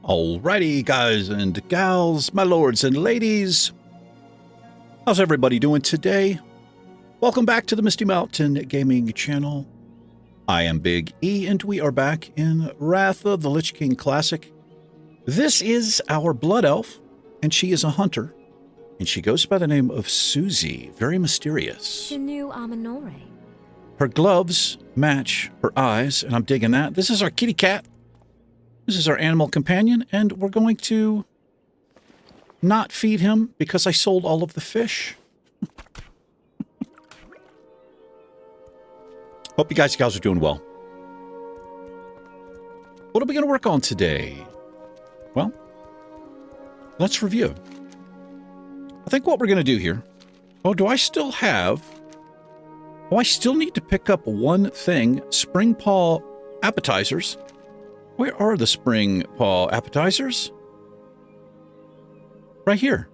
Alrighty, guys and gals, my lords and ladies. How's everybody doing today? Welcome back to the Misty Mountain Gaming channel. I am Big E, and we are back in Wrath of the Lich King Classic. This is our Blood Elf, and she is a hunter, and she goes by the name of Susie. Very mysterious. Her gloves match her eyes, and I'm digging that. This is our kitty cat. This is our animal companion, and we're going to not feed him because I sold all of the fish. Hope you guys are doing well. What are we going to work on today? Well, let's review. I think what we're going to do here... Oh, do I still have... Oh, I still need to pick up one thing. Spring Paw appetizers. Where are the Spring Paw appetizers? Right here.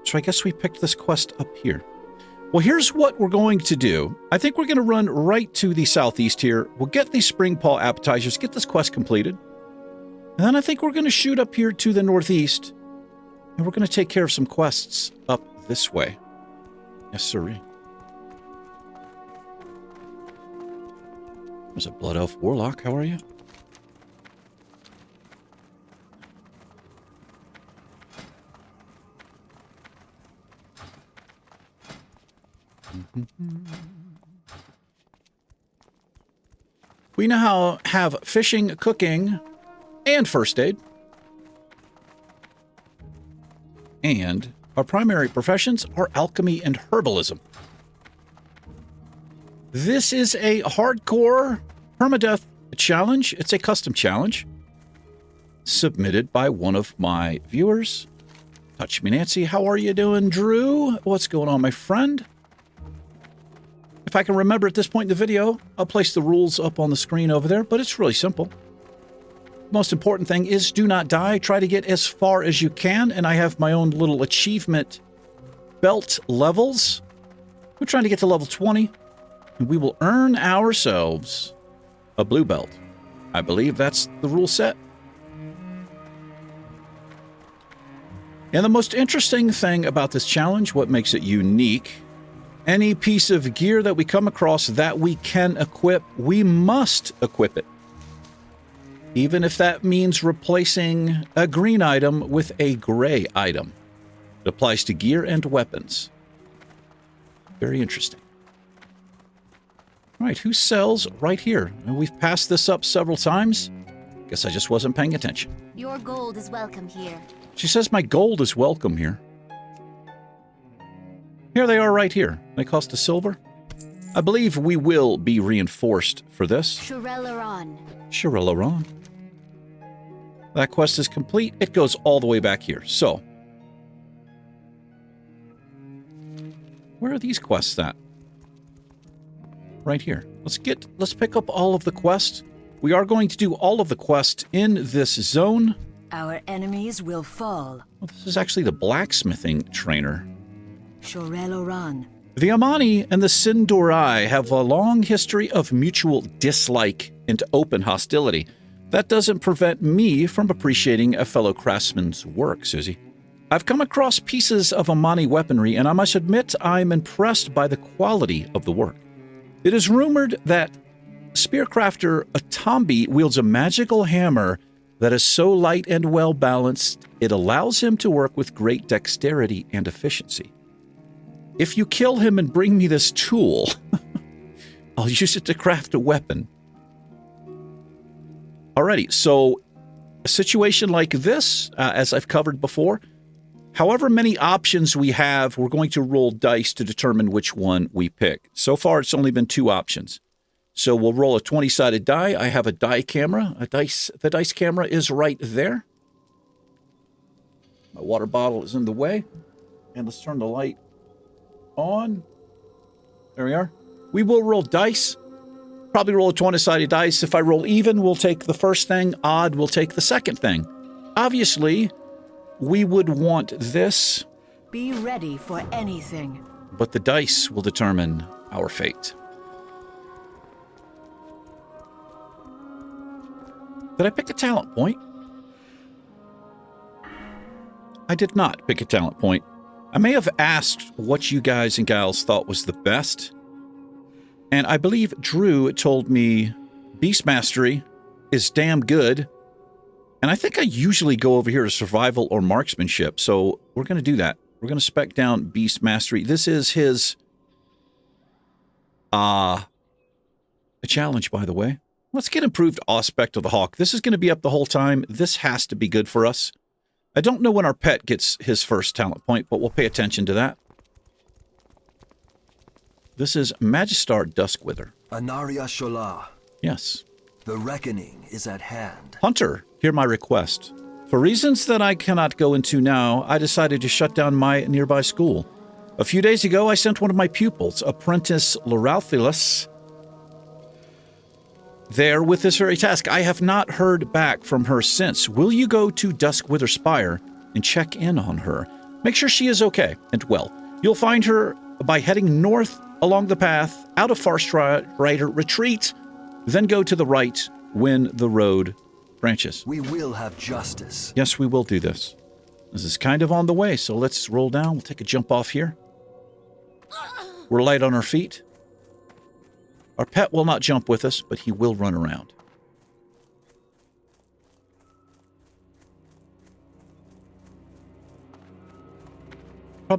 So I guess we picked this quest up here. Well, here's what we're going to do. I think we're going to run right to the southeast here. We'll get these Spring Paw appetizers, get this quest completed. And then I think we're going to shoot up here to the northeast. And we're going to take care of some quests up this way. Yes, sirree. There's a Blood Elf Warlock. How are you? We now have fishing, cooking, and first aid. And our primary professions are alchemy and herbalism. This is a hardcore permadeath challenge. It's a custom challenge submitted by one of my viewers. Touch Me Nancy. How are you doing, Drew? What's going on, my friend? If I can remember at this point in the video, I'll place the rules up on the screen over there, but it's really simple. Most important thing is do not die. Try to get as far as you can, and I have my own little achievement belt levels. We're trying to get to level 20. And we will earn ourselves a blue belt. I believe that's the rule set. And the most interesting thing about this challenge, what makes it unique, any piece of gear that we come across that we can equip, we must equip it. Even if that means replacing a green item with a gray item. It applies to gear and weapons. Very interesting. All right, who sells right here? And we've passed this up several times. Guess I just wasn't paying attention. Your gold is welcome here. She says my gold is welcome here. Here they are right here. They cost a silver. I believe we will be reinforced for this. Shirelaron. That quest is complete. It goes all the way back here. So, where are these quests at? Right here. Let's pick up all of the quests. We are going to do all of the quests in this zone. Our enemies will fall. Well, this is actually the blacksmithing trainer. Shirelaron. The Amani and the Sindorai have a long history of mutual dislike and open hostility. That doesn't prevent me from appreciating a fellow craftsman's work, Susie. I've come across pieces of Amani weaponry, and I must admit I'm impressed by the quality of the work. It is rumored that spearcrafter Atambi wields a magical hammer that is so light and well-balanced, it allows him to work with great dexterity and efficiency. If you kill him and bring me this tool, I'll use it to craft a weapon. Alrighty, so a situation like this, as I've covered before, however many options we have, we're going to roll dice to determine which one we pick. So far, it's only been 2 options. So we'll roll a 20-sided die. I have a die camera. The dice camera is right there. My water bottle is in the way. And let's turn the light on. There we are. We will roll dice. Probably roll a 20-sided dice. If I roll even, we'll take the first thing. Odd, we'll take the second thing. Obviously, we would want this. Be ready for anything. But the dice will determine our fate. Did I pick a talent point? I did not pick a talent point. I may have asked what you guys and gals thought was the best. And I believe Drew told me Beast Mastery is damn good. And I think I usually go over here to Survival or Marksmanship. So we're going to do that. We're going to spec down Beast Mastery. This is his a challenge, by the way. Let's get improved aspect of the hawk. This is going to be up the whole time. This has to be good for us. I don't know when our pet gets his first talent point, but we'll pay attention to that. This is Magistar Duskwither. Anaria Shola. Yes. The reckoning is at hand. Hunter, hear my request. For reasons that I cannot go into now, I decided to shut down my nearby school. A few days ago, I sent one of my pupils, Apprentice Loralthilus, there with this very task. I have not heard back from her since. Will you go to Duskwither Spire and check in on her? Make sure she is okay and well. You'll find her by heading north along the path out of Farstrider Retreat, then go to the right when the road branches. We will have justice. Yes, we will do this. This is kind of on the way, so let's roll down. We'll take a jump off here. We're light on our feet. Our pet will not jump with us, but he will run around. I'll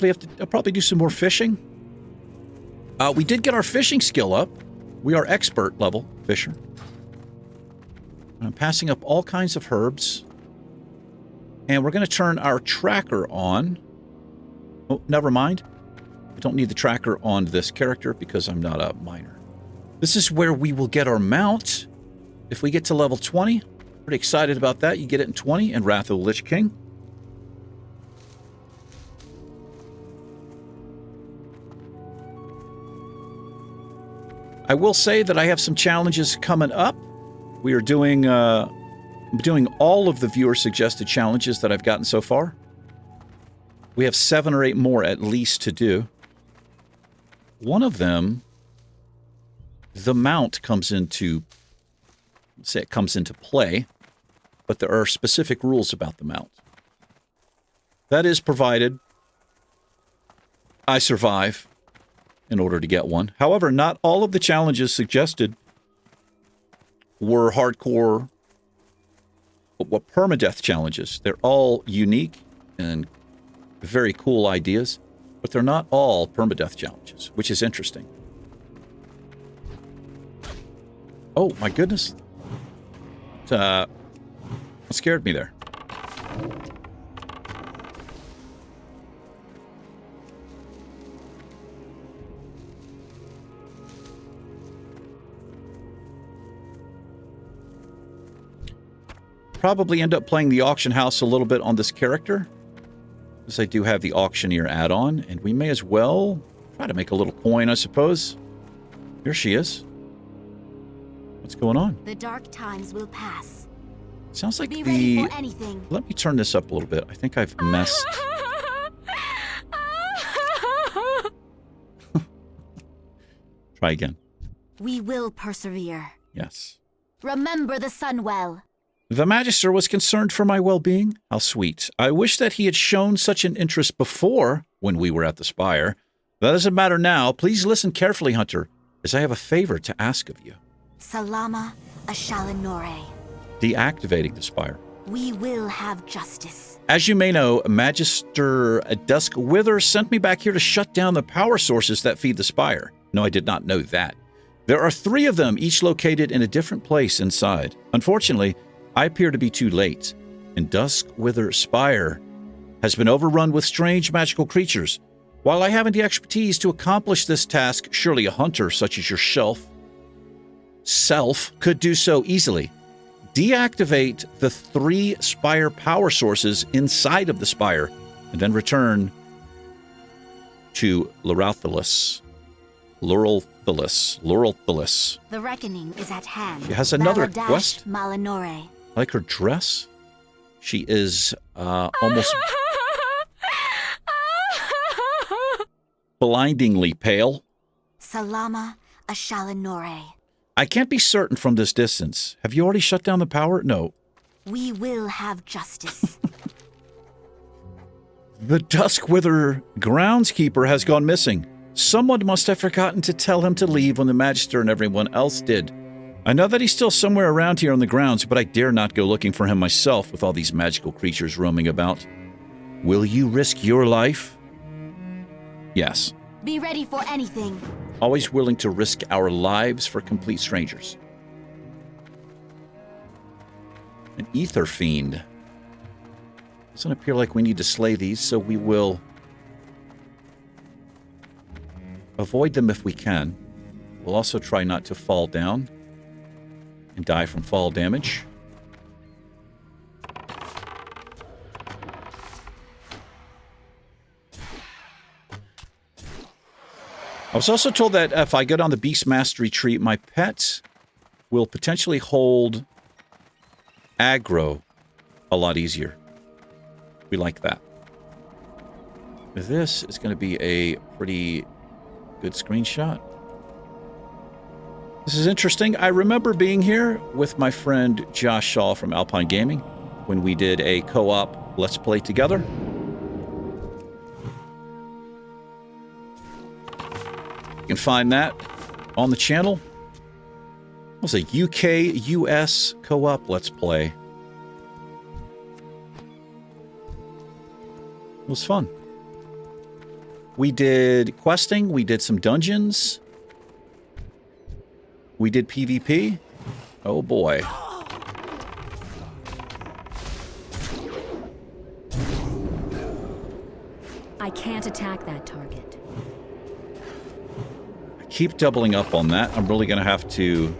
probably do some more fishing. We did get our fishing skill up. We are expert level fisher. I'm passing up all kinds of herbs. And we're going to turn our tracker on. Oh, never mind. I don't need the tracker on this character because I'm not a miner. This is where we will get our mount. If we get to level 20, pretty excited about that. You get it in 20 in Wrath of the Lich King. I will say that I have some challenges coming up. We are doing all of the viewer-suggested challenges that I've gotten so far. We have 7 or 8 more at least to do. One of them, the mount comes into, say it comes into play, but there are specific rules about the mount. That is provided I survive in order to get one. However, not all of the challenges suggested were hardcore permadeath challenges. They're all unique and very cool ideas, but they're not all permadeath challenges, which is interesting. Oh, my goodness. It scared me there. Probably end up playing the auction house a little bit on this character, because I do have the auctioneer add-on, and we may as well try to make a little coin, I suppose. Here she is. What's going on? The dark times will pass. Sounds like Be ready for anything. Let me turn this up a little bit. I think I've messed. Try again. We will persevere. Yes. Remember the sun well. The Magister was concerned for my well-being. How sweet. I wish that he had shown such an interest before when we were at the Spire. That doesn't matter now. Please listen carefully, Hunter, as I have a favor to ask of you. Salama Ashalanore. Deactivating the Spire. We will have justice. As you may know, Magister Duskwither sent me back here to shut down the power sources that feed the Spire. No, I did not know that. There are 3 of them, each located in a different place inside. Unfortunately, I appear to be too late, and Duskwither Spire has been overrun with strange magical creatures. While I haven't the expertise to accomplish this task, surely a hunter such as yourself could do so easily. Deactivate the 3 Spire power sources inside of the Spire, and then return to Loralthilus. Laurel Phyllis. The reckoning is at hand. She has another Baladash quest. Malinore. I like her dress. She is almost blindingly pale. Salama Ashalinore. I can't be certain from this distance. Have you already shut down the power? No. We will have justice. The Duskwither groundskeeper has gone missing. Someone must have forgotten to tell him to leave when the Magister and everyone else did. I know that he's still somewhere around here on the grounds, but I dare not go looking for him myself with all these magical creatures roaming about. Will you risk your life? Yes. Be ready for anything. Always willing to risk our lives for complete strangers. An ether fiend. Doesn't appear like we need to slay these, so we will avoid them if we can. We'll also try not to fall down and die from fall damage. I was also told that if I go down the Beast Mastery tree, my pets will potentially hold aggro a lot easier. We like that. This is going to be a pretty good screenshot. This is interesting. I remember being here with my friend Josh Shaw from Alpine Gaming when we did a co-op Let's Play together. You can find that on the channel. It was a UK-US co-op Let's Play. It was fun. We did questing. We did some dungeons. We did PvP. Oh boy. I can't attack that target. I keep doubling up on that. I'm really going to have to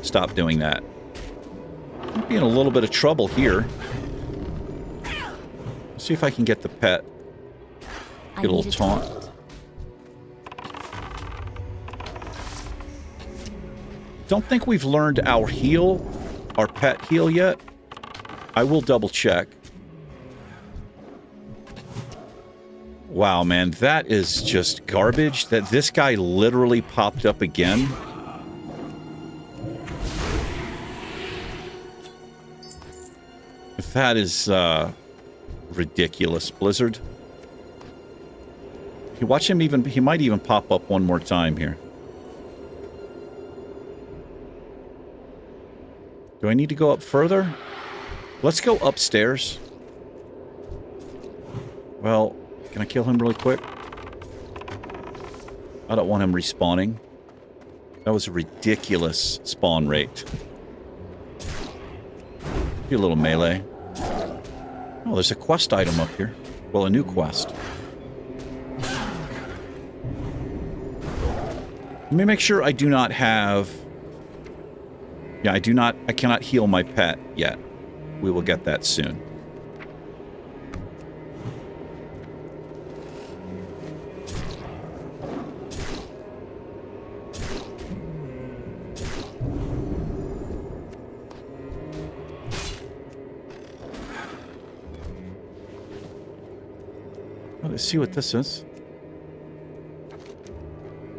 stop doing that. Might be in a little bit of trouble here. See if I can get the pet. Get a little taunt. Don't think we've learned our heal, our pet heal yet. I will double check. Wow, man, that is just garbage that this guy literally popped up again. That is ridiculous, Blizzard. You watch him even, he might even pop up one more time here. Do I need to go up further? Let's go upstairs. Well, can I kill him really quick? I don't want him respawning. That was a ridiculous spawn rate. Do a little melee. Oh, there's a quest item up here. Well, a new quest. Let me make sure I do not have... Yeah, I cannot heal my pet yet. We will get that soon. Let's see what this is.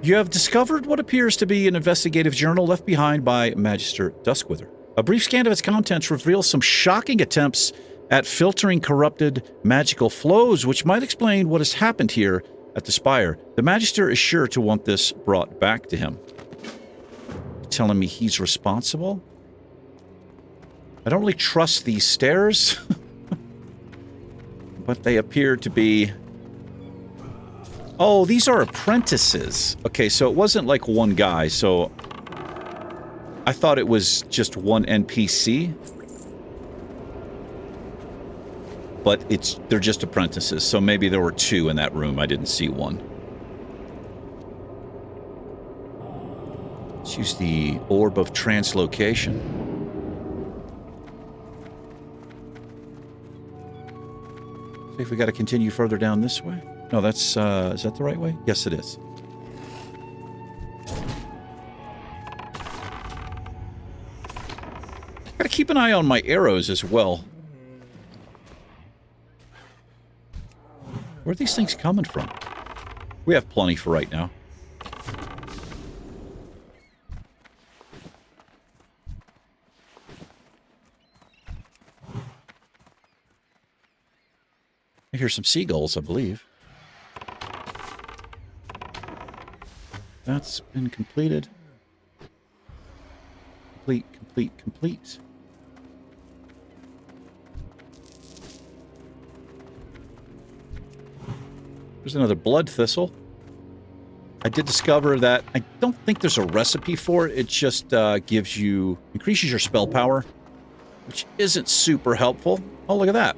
You have discovered what appears to be an investigative journal left behind by Magister Duskwither. A brief scan of its contents reveals some shocking attempts at filtering corrupted magical flows, which might explain what has happened here at the Spire. The Magister is sure to want this brought back to him. You're telling me he's responsible? I don't really trust these stairs, but they appear to be... Oh, these are apprentices. Okay, so it wasn't like one guy, so I thought it was just one NPC. But they're just apprentices, so maybe there were two in that room. I didn't see one. Let's use the Orb of Translocation. See if we got to continue further down this way. No, that's, is that the right way? Yes, it is. Gotta keep an eye on my arrows as well. Where are these things coming from? We have plenty for right now. I hear some seagulls, I believe. That's been completed. Complete. There's another blood thistle. I did discover that I don't think there's a recipe for it. It just increases your spell power, which isn't super helpful. Oh, look at that.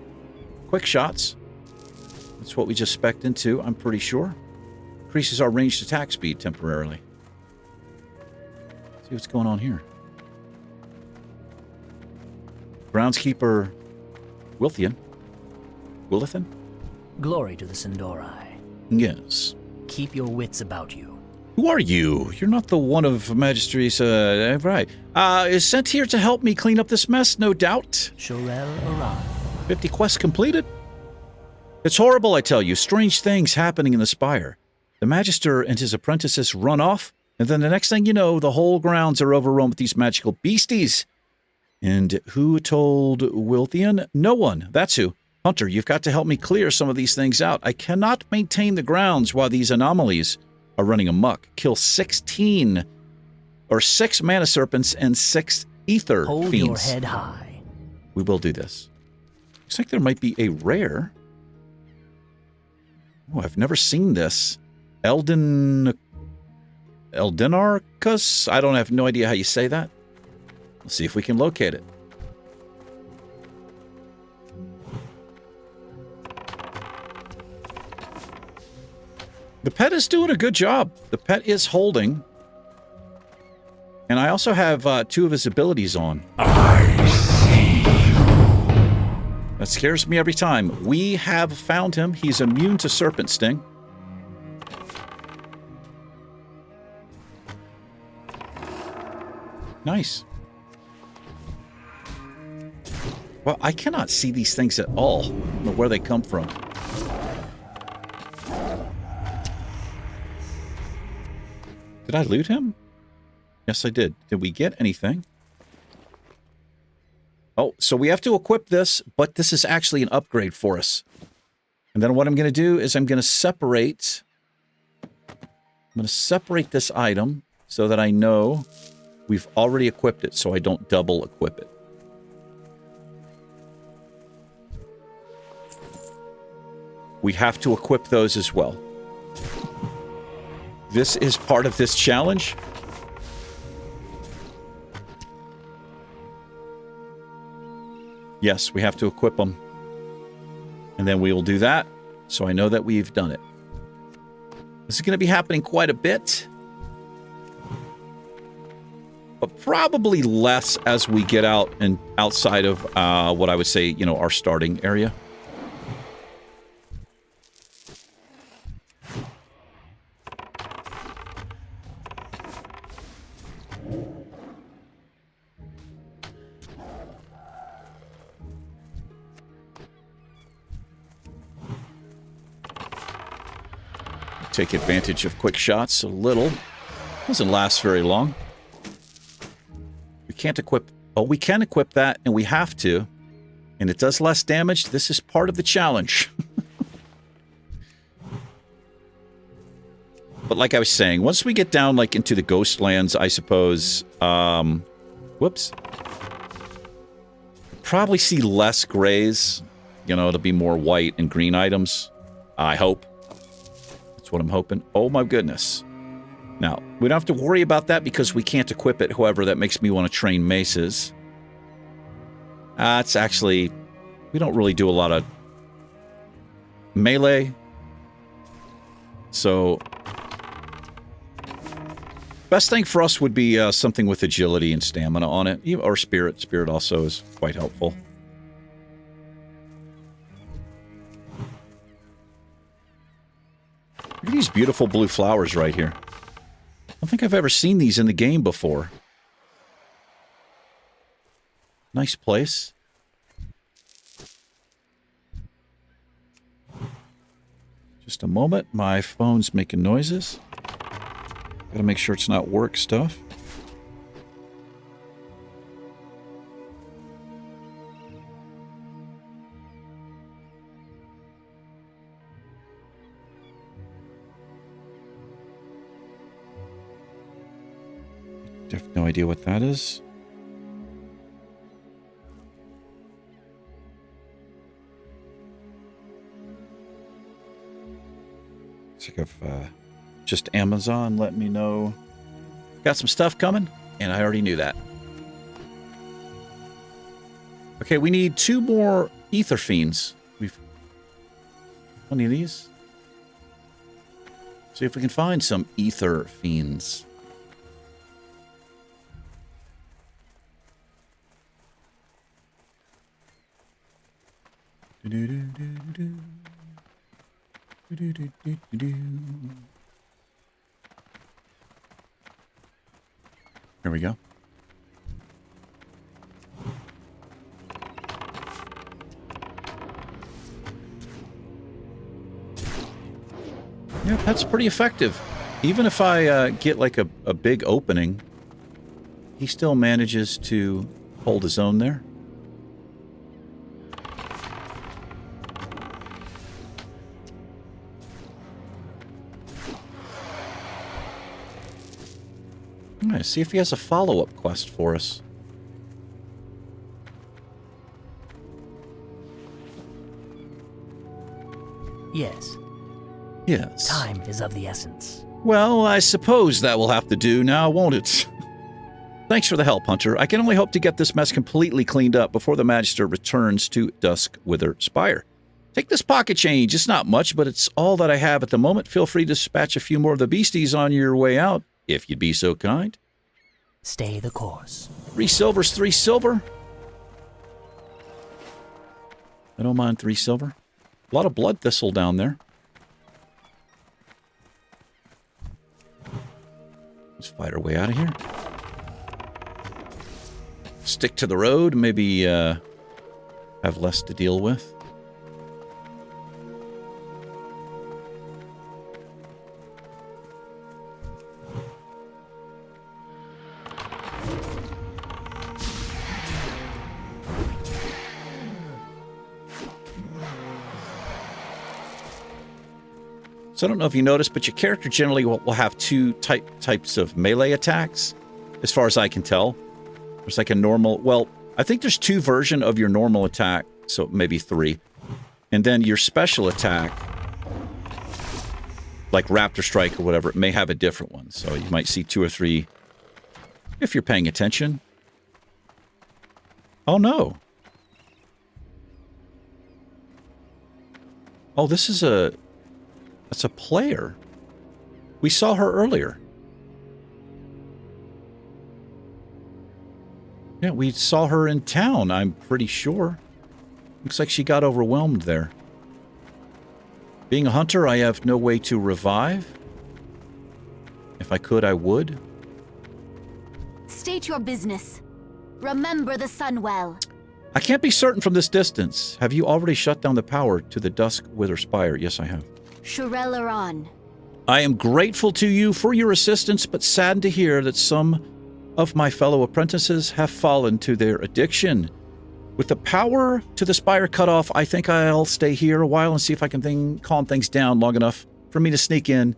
Quick shots. That's what we just spec'd into, I'm pretty sure. Increases our ranged attack speed temporarily. See what's going on here. Groundskeeper Wilthian. Glory to the Sindorai. Yes. Keep your wits about you. Who are you? You're not the one of Magistrary's, right. Is sent here to help me clean up this mess, no doubt. Shorel Aran. 50 quests completed? It's horrible, I tell you. Strange things happening in the Spire. The Magister and his apprentices run off, and then the next thing you know, the whole grounds are overrun with these magical beasties. And who told Wilthian? No one. That's who. Hunter, you've got to help me clear some of these things out. I cannot maintain the grounds while these anomalies are running amok. Kill 6 mana serpents and 6 ether Hold fiends. your head high. We will do this. Looks like there might be a rare. Oh, I've never seen this. Eldenarchus? I have no idea how you say that. Let's see if we can locate it. The pet is doing a good job. The pet is holding. And I also have 2 of his abilities on. That scares me every time. We have found him. He's immune to serpent sting. Nice. Well, I cannot see these things at all. I don't know where they come from. Did I loot him? Yes, I did. Did we get anything? Oh, so we have to equip this, but this is actually an upgrade for us. And then what I'm going to do is I'm going to separate this item so that I know we've already equipped it, so I don't double equip it. We have to equip those as well. This is part of this challenge. Yes, we have to equip them. And then we will do that, so I know that we've done it. This is going to be happening quite a bit. But probably less as we get out and outside of what I would say, our starting area. Take advantage of quick shots a little. Doesn't last very long. We can't equip... Oh, we can equip that, and we have to. And it does less damage. This is part of the challenge. But like I was saying, once we get down like into the Ghostlands, I suppose... whoops. Probably see less grays. It'll be more white and green items. I hope. That's what I'm hoping. Oh my goodness. Now, we don't have to worry about that because we can't equip it. However, that makes me want to train maces. It's actually... We don't really do a lot of melee. So... Best thing for us would be something with agility and stamina on it. Or spirit. Spirit also is quite helpful. Look at these beautiful blue flowers right here. I don't think I've ever seen these in the game before. Nice place. Just a moment. My phone's making noises. Gotta make sure it's not work stuff. I have no idea what that is. It's like if just Amazon let me know got some stuff coming, and I already knew that. Okay, we need 2 more ether fiends. We've plenty of these. See if we can find some ether fiends. Here we go. Yeah, that's pretty effective. Even if I get like a big opening, he still manages to hold his own there. All right, see if he has a follow-up quest for us. Yes. Yes. Time is of the essence. Well, I suppose that will have to do now, won't it? Thanks for the help, Hunter. I can only hope to get this mess completely cleaned up before the Magister returns to Duskwither Spire. Take this pocket change. It's not much, but it's all that I have at the moment. Feel free to dispatch a few more of the beasties on your way out, if you'd be so kind. Stay the course. 3 silver's 3 silver. I don't mind 3 silver. A lot of blood thistle down there. Let's fight our way out of here. Stick to the road, maybe have less to deal with. So I don't know if you noticed, but your character generally will have 2 types of melee attacks, as far as I can tell. There's like a normal, well, I think there's 2 versions of your normal attack, so maybe 3. And then your special attack, like Raptor Strike or whatever, it may have a different one. So you might see 2 or 3 if you're paying attention. Oh no. Oh, this is that's a player. We saw her earlier. Yeah, we saw her in town, I'm pretty sure. Looks like she got overwhelmed there. Being a hunter, I have no way to revive. If I could, I would. State your business. Remember the Sunwell. I can't be certain from this distance. Have you already shut down the power to the Duskwither Spire? Yes, I have. Shurelaron. I am grateful to you for your assistance, but saddened to hear that some of my fellow apprentices have fallen to their addiction. With the power to the Spire cut off, I think I'll stay here a while and see if I can calm things down long enough for me to sneak in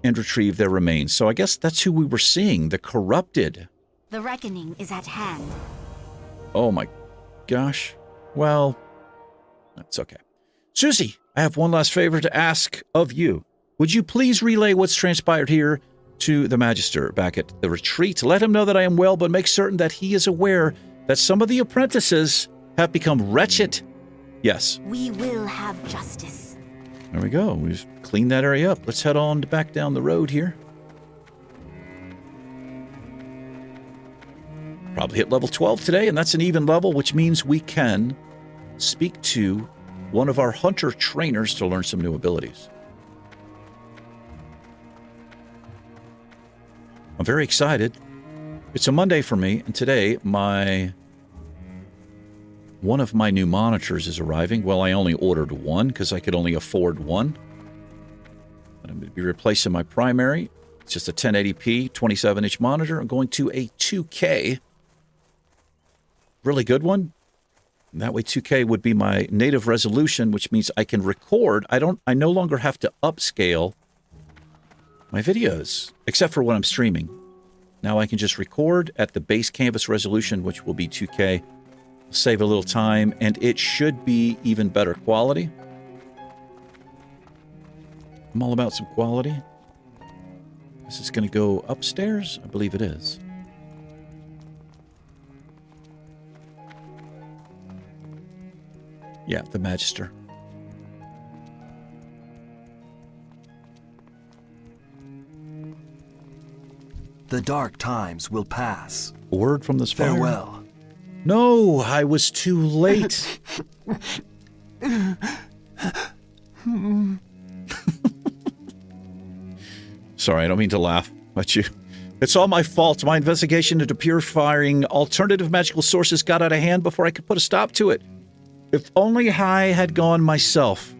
and retrieve their remains. So I guess that's who we were seeing, the corrupted. The reckoning is at hand. Oh my gosh. Well, that's okay. Susie, I have one last favor to ask of you. Would you please relay what's transpired here to the Magister back at the retreat? Let him know that I am well, but make certain that he is aware that some of the apprentices have become wretched. Yes. We will have justice. There we go. We've cleaned that area up. Let's head on back down the road here. Probably hit level 12 today, and that's an even level, which means we can speak to one of our hunter trainers to learn some new abilities. I'm very excited. It's a Monday for me, and today my One of my new monitors is arriving. Well, I only ordered one because I could only afford one. But I'm going to be replacing my primary. It's just a 1080p 27-inch monitor. I'm going to a 2K. Really good one. And that way 2K would be my native resolution, which means I can record. I no longer have to upscale my videos, except for when I'm streaming. Now I can just record at the base canvas resolution, which will be 2K. Save a little time, and it should be even better quality. I'm all about some quality. This is going to go upstairs? I believe it is. Yeah, the Magister. The dark times will pass. A word from the Spire. Farewell. No, I was too late. Sorry, I don't mean to laugh at you. It's all my fault. My investigation into purifying alternative magical sources got out of hand before I could put a stop to it. If only I had gone myself,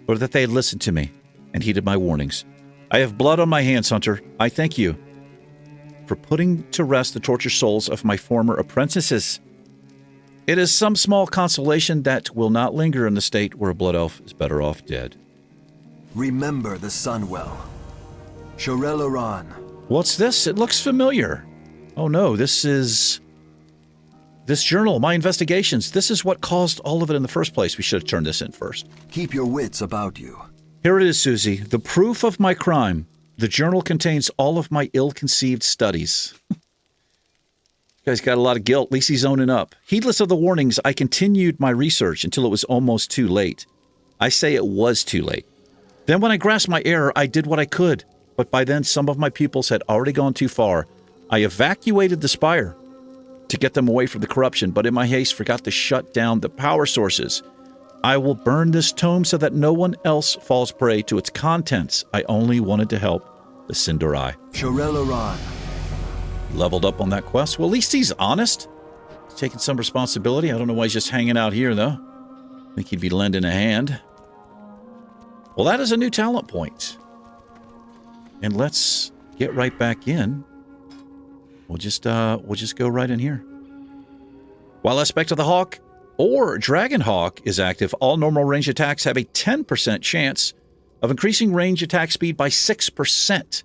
or that they had listened to me and heeded my warnings. I have blood on my hands, Hunter. I thank you for putting to rest the tortured souls of my former apprentices. It is some small consolation that will not linger in the state where a blood elf is better off dead. Remember the Sunwell. Shorelaran. What's this? It looks familiar. Oh no, this is... This journal, my investigations. This is what caused all of it in the first place. We should have turned this in first. Keep your wits about you. Here it is, Susie. The proof of my crime. The journal contains all of my ill-conceived studies. Guy's got a lot of guilt. At least he's owning up. Heedless of the warnings, I continued my research until it was almost too late. I say it was too late. Then when I grasped my error, I did what I could. But by then, some of my pupils had already gone too far. I evacuated the Spire to get them away from the corruption, but in my haste forgot to shut down the power sources. I will burn this tome so that no one else falls prey to its contents. I only wanted to help the Sindarai. Shorelaran. Leveled up on that quest. Well, at least he's honest. He's taking some responsibility. I don't know why he's just hanging out here, though. I think he'd be lending a hand. Well, that is a new talent point. And let's get right back in. We'll just go right in here. While aspect of the Hawk or Dragon Hawk is active, all normal range attacks have a 10% chance of increasing range attack speed by 6%.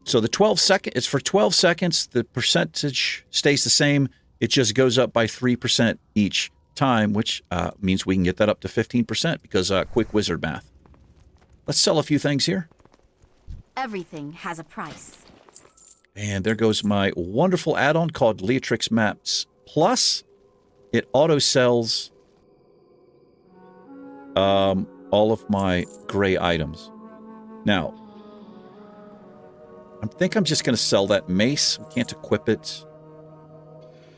So the 12 second, it's for 12 seconds. The percentage stays the same. It just goes up by 3% each time, which means we can get that up to 15% because quick wizard math. Let's sell a few things here. Everything has a price. And there goes my wonderful add-on called Leatrix Maps Plus. It auto-sells all of my gray items. Now, I think I'm just going to sell that mace. We can't equip it.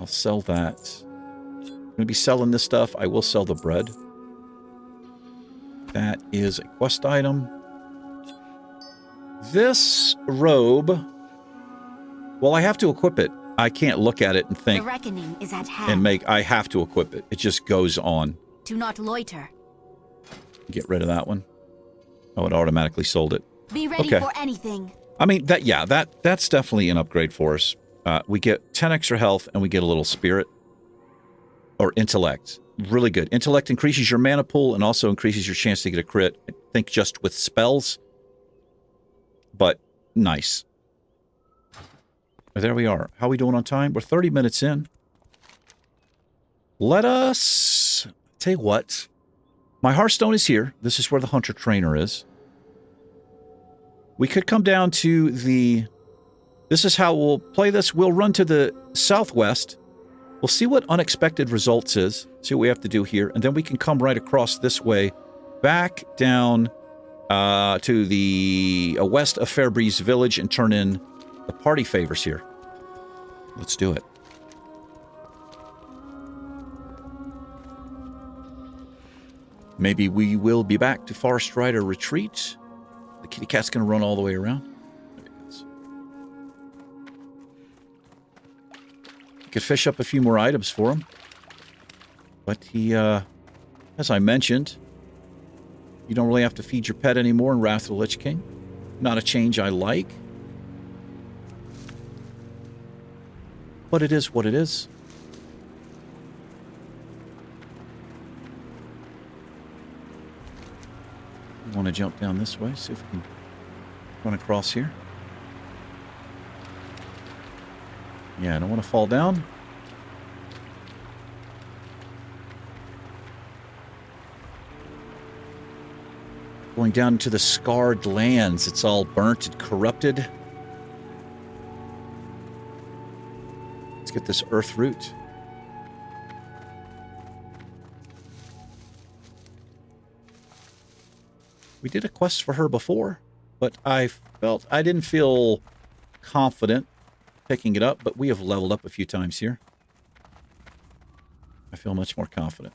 I'll sell that. I'm going to be selling this stuff. I will sell the bread. That is a quest item. This robe, well, I have to equip it. I can't look at it and think The reckoning is at hand. and make, I have to equip it. It just goes on. Do not loiter. Get rid of that one. Oh, it automatically sold it. Be ready Okay. for anything. I mean, that's definitely an upgrade for us. We get 10 extra health and we get a little spirit or intellect. Really good. Intellect increases your mana pool and also increases your chance to get a crit. I think just with spells, but nice. There we are. How are we doing on time? We're 30 minutes in. Let us... Tell you what. My Hearthstone is here. This is where the Hunter Trainer is. We could come down to the... This is how we'll play this. We'll run to the southwest. We'll see what unexpected results is. See what we have to do here. And then we can come right across this way. Back down to the west of Fairbreeze Village and turn in the party favors here. Let's do it. Maybe we will be back to Forest Rider Retreat. The kitty cat's going to run all the way around. There it goes. Could fish up a few more items for him. But he, as I mentioned, you don't really have to feed your pet anymore in Wrath of the Lich King. Not a change I like. But it is what it is. We want to jump down this way, see if we can run across here. Yeah, I don't want to fall down. Going down into the scarred lands. It's all burnt and corrupted. Let's get this earth root. We did a quest for her before, but I didn't feel confident picking it up, but we have leveled up a few times here. I feel much more confident.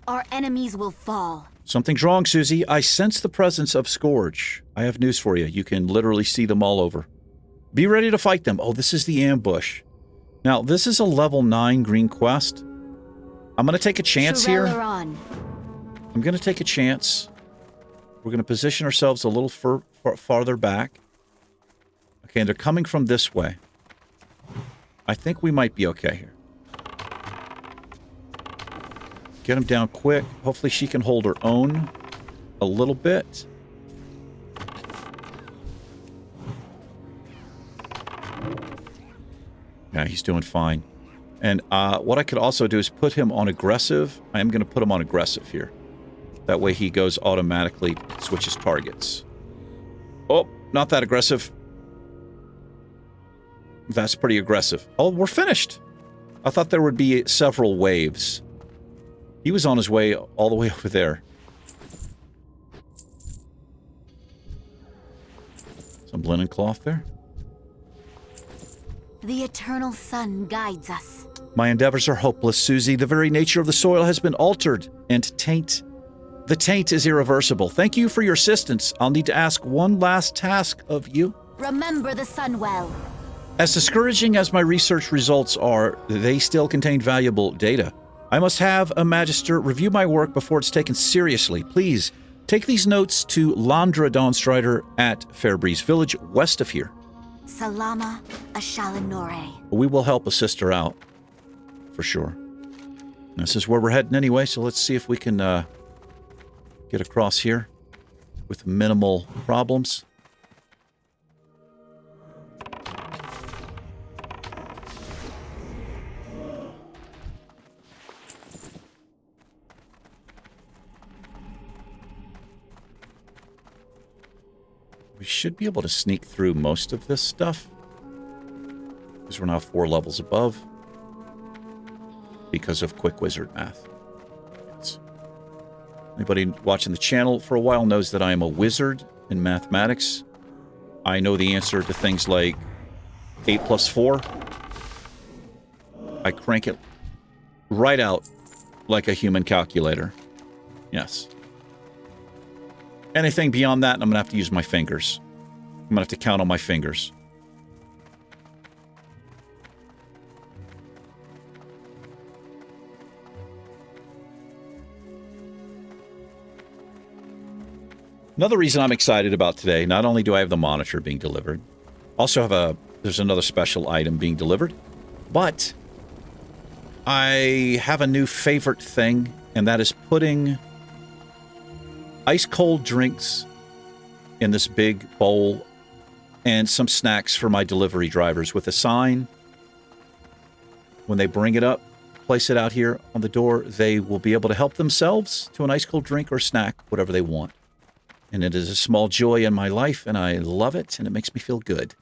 Our enemies will fall. Something's wrong, Susie. I sense the presence of Scourge. I have news for you. You can literally see them all over. Be ready to fight them. Oh, this is the ambush. Now, this is a level 9 green quest. I'm going to take a chance here. I'm going to take a chance. We're going to position ourselves a little farther back. Okay, and they're coming from this way. I think we might be okay here. Get them down quick. Hopefully she can hold her own a little bit. Yeah, he's doing fine. And what I could also do is put him on aggressive. I am going to put him on aggressive here. That way he goes automatically, switches targets. Oh, not that aggressive. That's pretty aggressive. Oh, we're finished. I thought there would be several waves. He was on his way all the way over there. Some linen cloth there. The eternal sun guides us. My endeavors are hopeless, Susie. The very nature of the soil has been altered, and the taint is irreversible. Thank you for your assistance. I'll need to ask one last task of you. Remember the sun well. As discouraging as my research results are, they still contain valuable data. I must have a magister review my work before it's taken seriously. Please, take these notes to Landra Dawnstrider at Fairbreeze Village, west of here. Salama Ashalanore. We will help assist her out, for sure. This is where we're heading anyway, so let's see if we can get across here with minimal problems. We should be able to sneak through most of this stuff, because we're now 4 levels above because of quick wizard math. Yes. Anybody watching the channel for a while knows that I am a wizard in mathematics. I know the answer to things like 8 plus 4. I crank it right out like a human calculator. Yes. Anything beyond that, I'm going to have to use my fingers. I'm going to have to count on my fingers. Another reason I'm excited about today, not only do I have the monitor being delivered, also have there's another special item being delivered, but I have a new favorite thing, and that is putting ice cold drinks in this big bowl and some snacks for my delivery drivers with a sign. When they bring it up, place it out here on the door, they will be able to help themselves to an ice cold drink or snack, whatever they want. And it is a small joy in my life, and I love it, and it makes me feel good.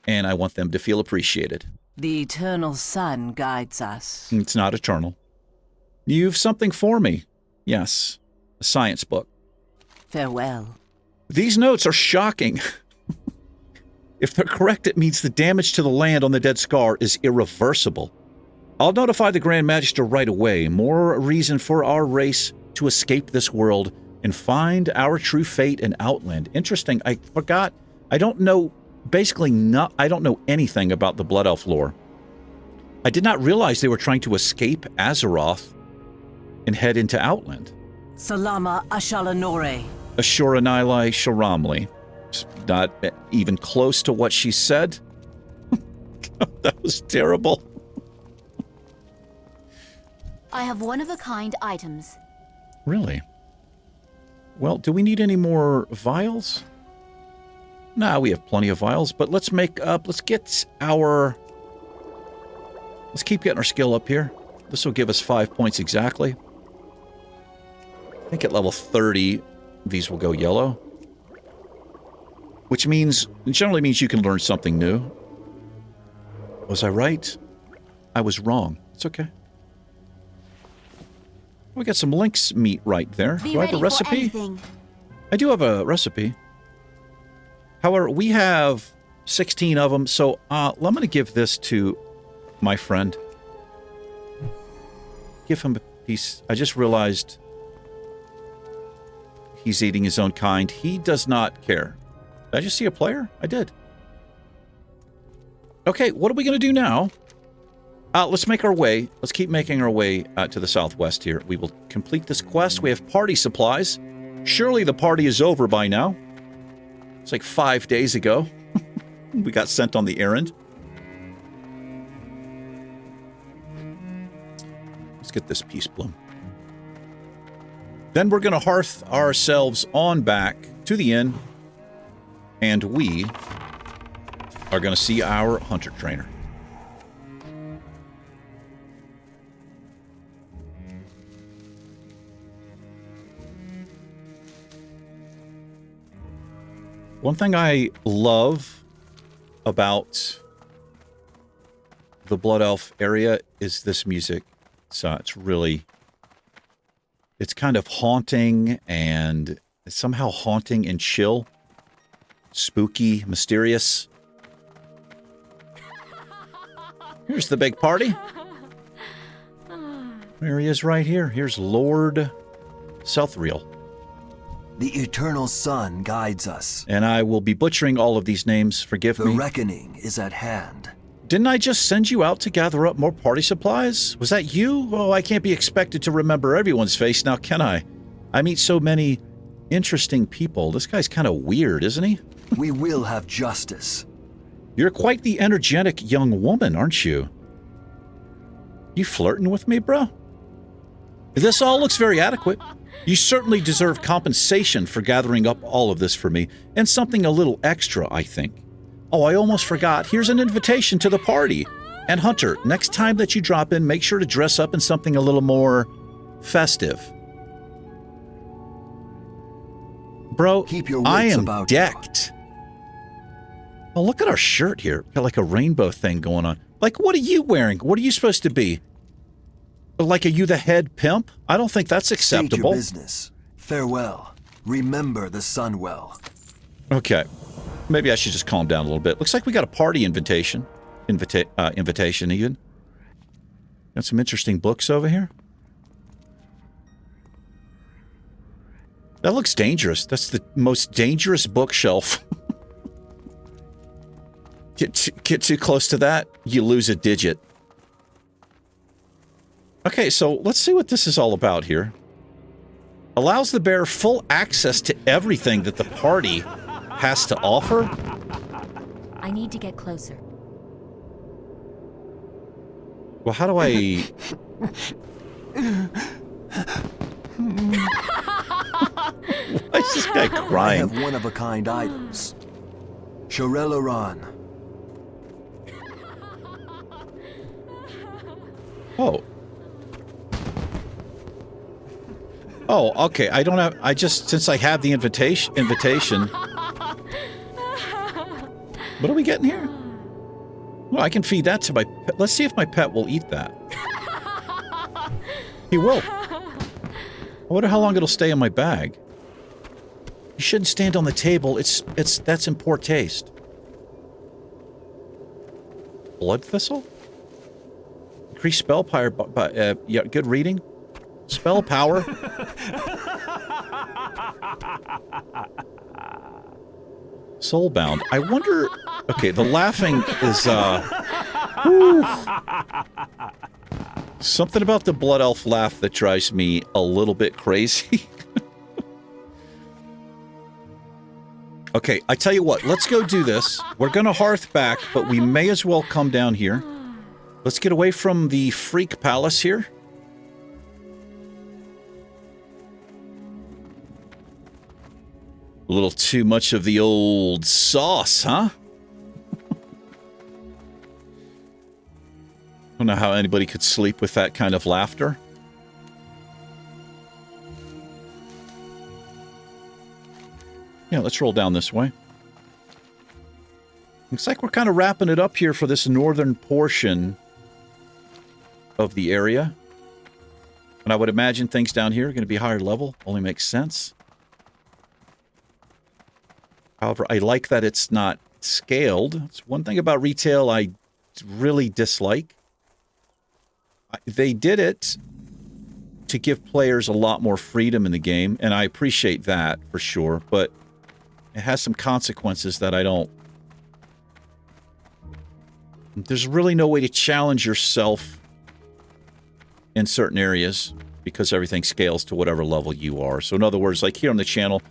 And I want them to feel appreciated. The eternal sun guides us. It's not eternal. You've something for me. Yes. A science book. Farewell. These notes are shocking. If they're correct, it means the damage to the land on the Dead Scar is irreversible. I'll notify the Grand Magister right away. More reason for our race to escape this world and find our true fate in Outland. Interesting. I forgot I don't know, basically not, I don't know anything about the Blood Elf lore. I did not realize they were trying to escape Azeroth and head into Outland. Salama Ashalanore. Ashuranili Sharamli. It's not even close to what she said. That was terrible. I have one-of-a-kind items. Really? Well, do we need any more vials? Nah, we have plenty of vials, but let's make up, let's keep getting our skill up here. This will give us 5 points exactly. I think at level 30, these will go yellow. Which means, it generally means you can learn something new. Was I right? I was wrong. It's okay. We got some lynx meat right there. Do I have a recipe? I do have a recipe. However, we have 16 of them, so I'm going to give this to my friend. Give him a piece. I just realized he's eating his own kind. He does not care. Did I just see a player? I did. Okay, what are we going to do now? Let's make our way. Let's keep making our way to the southwest here. We will complete this quest. We have party supplies. Surely the party is over by now. It's like 5 days ago. We got sent on the errand. Let's get this peace bloom. Then we're going to hearth ourselves on back to the inn. And we are going to see our hunter trainer. One thing I love about the Blood Elf area is this music. It's really, it's kind of haunting and it's somehow haunting and chill. Spooky, mysterious. Here's the big party. There he is right here. Here's Lord Selthriel. The eternal sun guides us. And I will be butchering all of these names. Forgive me. The reckoning is at hand. Didn't I just send you out to gather up more party supplies? Was that you? Oh, I can't be expected to remember everyone's face now, can I? I meet so many interesting people. This guy's kind of weird, isn't he? We will have justice. You're quite the energetic young woman, aren't you? You flirting with me, bro? This all looks very adequate. You certainly deserve compensation for gathering up all of this for me, and something a little extra, I think. Oh, I almost forgot. Here's an invitation to the party. And Hunter, next time that you drop in, make sure to dress up in something a little more festive. Bro, Keep your I wits am about decked. Oh, look at our shirt here. Got like a rainbow thing going on. Like, what are you wearing? What are you supposed to be? Like, are you the head pimp? I don't think that's acceptable. State your business. Farewell. Remember the sun well. Okay. Maybe I should just calm down a little bit. Looks like we got a party invitation. Invitation, Ian. Got some interesting books over here. That looks dangerous. That's the most dangerous bookshelf. Get too close to that, you lose a digit. Okay, so let's see what this is all about here. Allows the bear full access to everything that the party has to offer. I need to get closer. Well, how do I... Why is this guy I crying? have one-of-a-kind items. Shorelaran. Oh. Oh, okay. I don't have... I just... Since I have the invitation... What are we getting here? Well, I can feed that to my pet. Let's see if my pet will eat that. He will. I wonder how long it'll stay in my bag. You shouldn't stand on the table. That's in poor taste. Blood thistle? Increase spell power by yeah, good reading. Spell power. Soulbound. I wonder... Okay, the laughing is, whew. Something about the Blood Elf laugh that drives me a little bit crazy. Okay, I tell you what, let's go do this. We're gonna hearth back, but we may as well come down here. Let's get away from the Freak Palace here. A little too much of the old sauce, huh? Don't know how anybody could sleep with that kind of laughter. Yeah, let's roll down this way. Looks like we're kind of wrapping it up here for this northern portion of the area. And I would imagine things down here are going to be higher level. Only makes sense. However, I like that it's not scaled. It's one thing about retail I really dislike. They did it to give players a lot more freedom in the game, and I appreciate that for sure, but it has some consequences that I don't... There's really no way to challenge yourself in certain areas because everything scales to whatever level you are. So in other words, like here on the channel,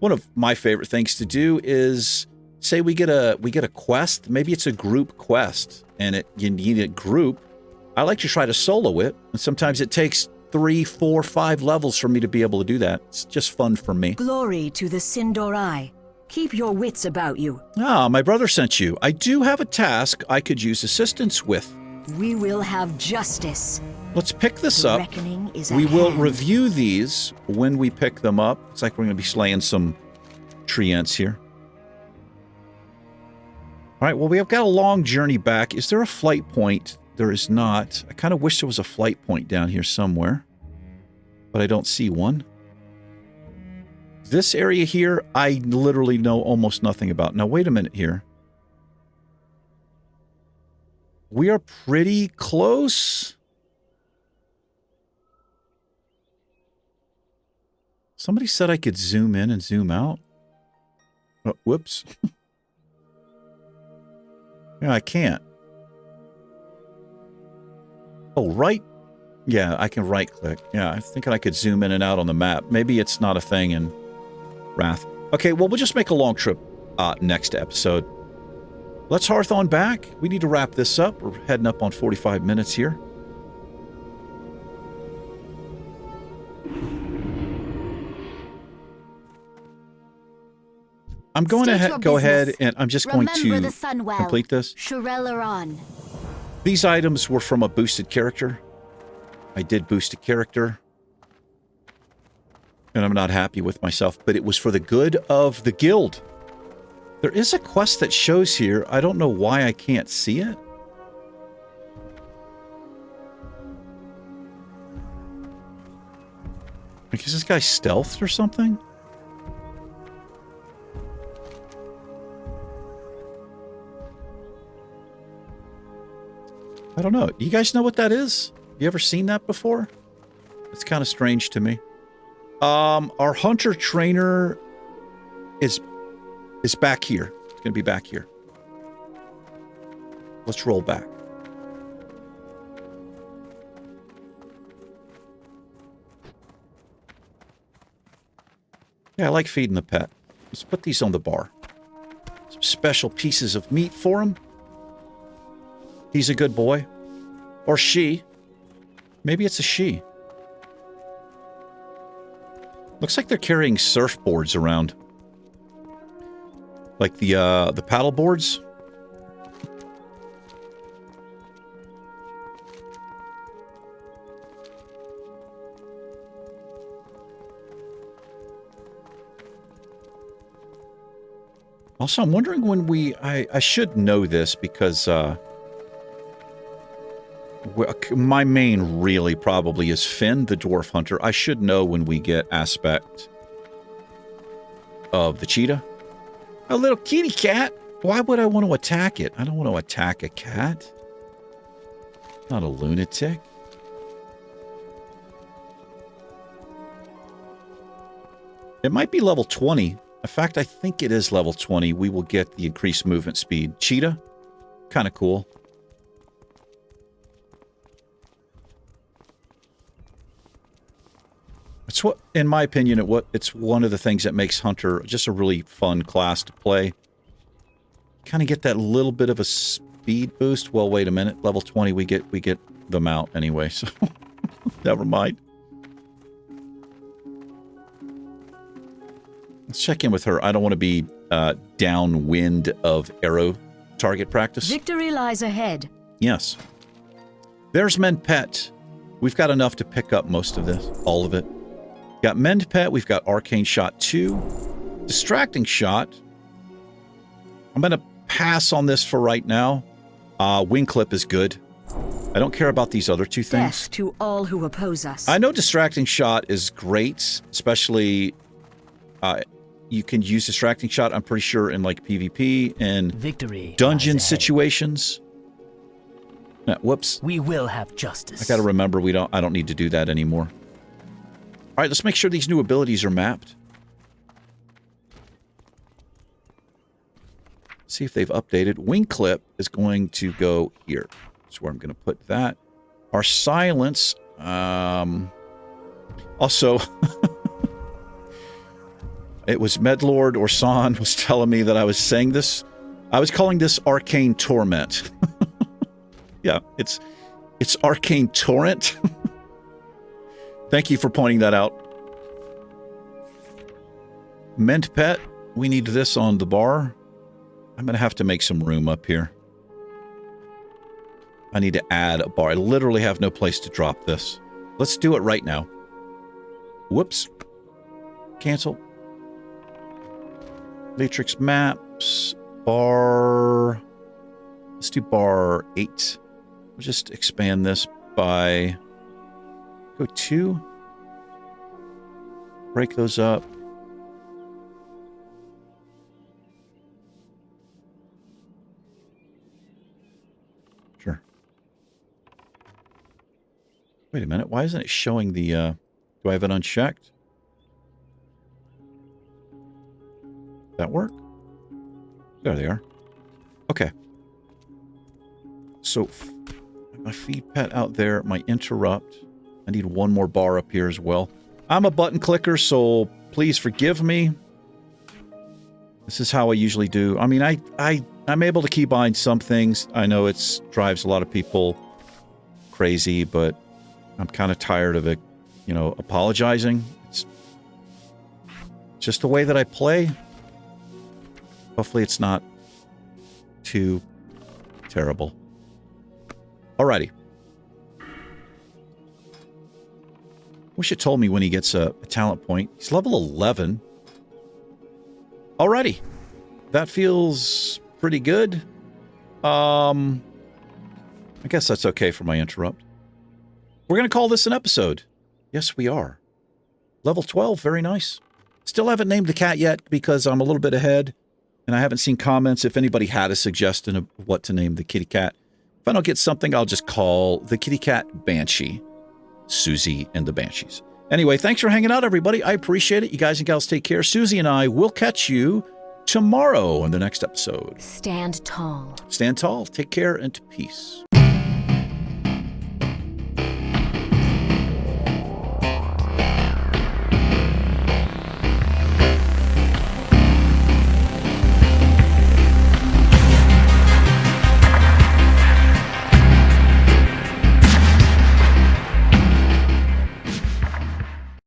one of my favorite things to do is, say we get a quest, maybe it's a group quest, and you need a group. I like to try to solo it, and sometimes it takes 3, 4, 5 levels for me to be able to do that. It's just fun for me. Glory to the Sindorai. Keep your wits about you. Ah, my brother sent you. I do have a task I could use assistance with. We will have justice. Let's pick this The up. reckoning is We at will hand. review these when we pick them up. It's like we're going to be slaying some treants here. All right, well, we have got a long journey back. Is there a flight point? There is not. I kind of wish there was a flight point down here somewhere, but I don't see one. This area here, I literally know almost nothing about. Now, wait a minute here. We are pretty close. Somebody said I could zoom in and zoom out. Oh, whoops. Yeah, I can't. Oh, right? Yeah, I can right-click. Yeah, I think I could zoom in and out on the map. Maybe it's not a thing in Wrath. Okay, well, we'll just make a long trip next episode. Let's hearth on back. We need to wrap this up. We're heading up on 45 minutes here. I'm going State to your go ahead business. and I'm just going Remember to the sun well. complete this. Shirelaron. These items were from a boosted character. I did boost a character. And I'm not happy with myself, but it was for the good of the guild. There is a quest that shows here. I don't know why I can't see it. Like, is this guy stealthed or something? I don't know. You guys know what that is? You ever seen that before? It's kind of strange to me. Our hunter trainer is back here. It's going to be back here. Let's roll back. Yeah, I like feeding the pet. Let's put these on the bar. Some special pieces of meat for him. He's a good boy. Or she. Maybe it's a she. Looks like they're carrying surfboards around. Like the paddle boards. Also, I'm wondering when I should know this because my main really probably is Finn, the dwarf hunter. I should know when we get aspect of the cheetah. A little kitty cat. Why would I want to attack it? I don't want to attack a cat. Not a lunatic. It might be level 20. In fact, I think it is level 20. We will get the increased movement speed. Cheetah, kind of cool. It's what, in my opinion, it's one of the things that makes Hunter just a really fun class to play. Kind of get that little bit of a speed boost. Well, wait a minute. Level 20, we get them out anyway, so never mind. Let's check in with her. I don't want to be downwind of arrow target practice. Victory lies ahead. Yes. There's Mend Pet. We've got enough to pick up most of this, all of it. Got Mend Pet. We've got Arcane Shot 2. Distracting Shot. I'm going to pass on this for right now. Wing Clip is good. I don't care about these other two things. Death to all who oppose us. I know Distracting Shot is great, especially you can use Distracting Shot, I'm pretty sure, in like PvP and Victory dungeon lies ahead. situations. Whoops. We will have justice. I got to remember I don't need to do that anymore. All right, let's make sure these new abilities are mapped. See if they've updated. Wing Clip is going to go here. That's where I'm going to put that. Our silence. Also, it was Medlord or San was telling me that I was saying this. I was calling this Arcane Torment. Yeah, it's Arcane Torrent. Thank you for pointing that out. Mend Pet. We need this on the bar. I'm going to have to make some room up here. I need to add a bar. I literally have no place to drop this. Let's do it right now. Whoops. Cancel. Matrix maps. Bar. Let's do bar 8. We'll just expand this by... Go 2. Break those up. Sure. Wait a minute. Why isn't it showing the... do I have it unchecked? Does that work? There they are. Okay. So, my feed pet out there, my interrupt. I need one more bar up here as well. I'm a button clicker, so please forgive me. This is how I usually do. I mean, I'm able to keybind some things. I know it drives a lot of people crazy, but I'm kind of tired of it, apologizing. It's just the way that I play. Hopefully it's not too terrible. Alrighty. Wish it told me when he gets a talent point. He's level 11. Alrighty. That feels pretty good. I guess that's okay for my interrupt. We're going to call this an episode. Yes, we are. Level 12. Very nice. Still haven't named the cat yet because I'm a little bit ahead. And I haven't seen comments if anybody had a suggestion of what to name the kitty cat. If I don't get something, I'll just call the kitty cat Banshee. Susie and the Banshees. Anyway, thanks for hanging out, everybody. I appreciate it. You guys and gals take care. Susie and I will catch you tomorrow in the next episode. Stand tall. Stand tall. Take care and peace.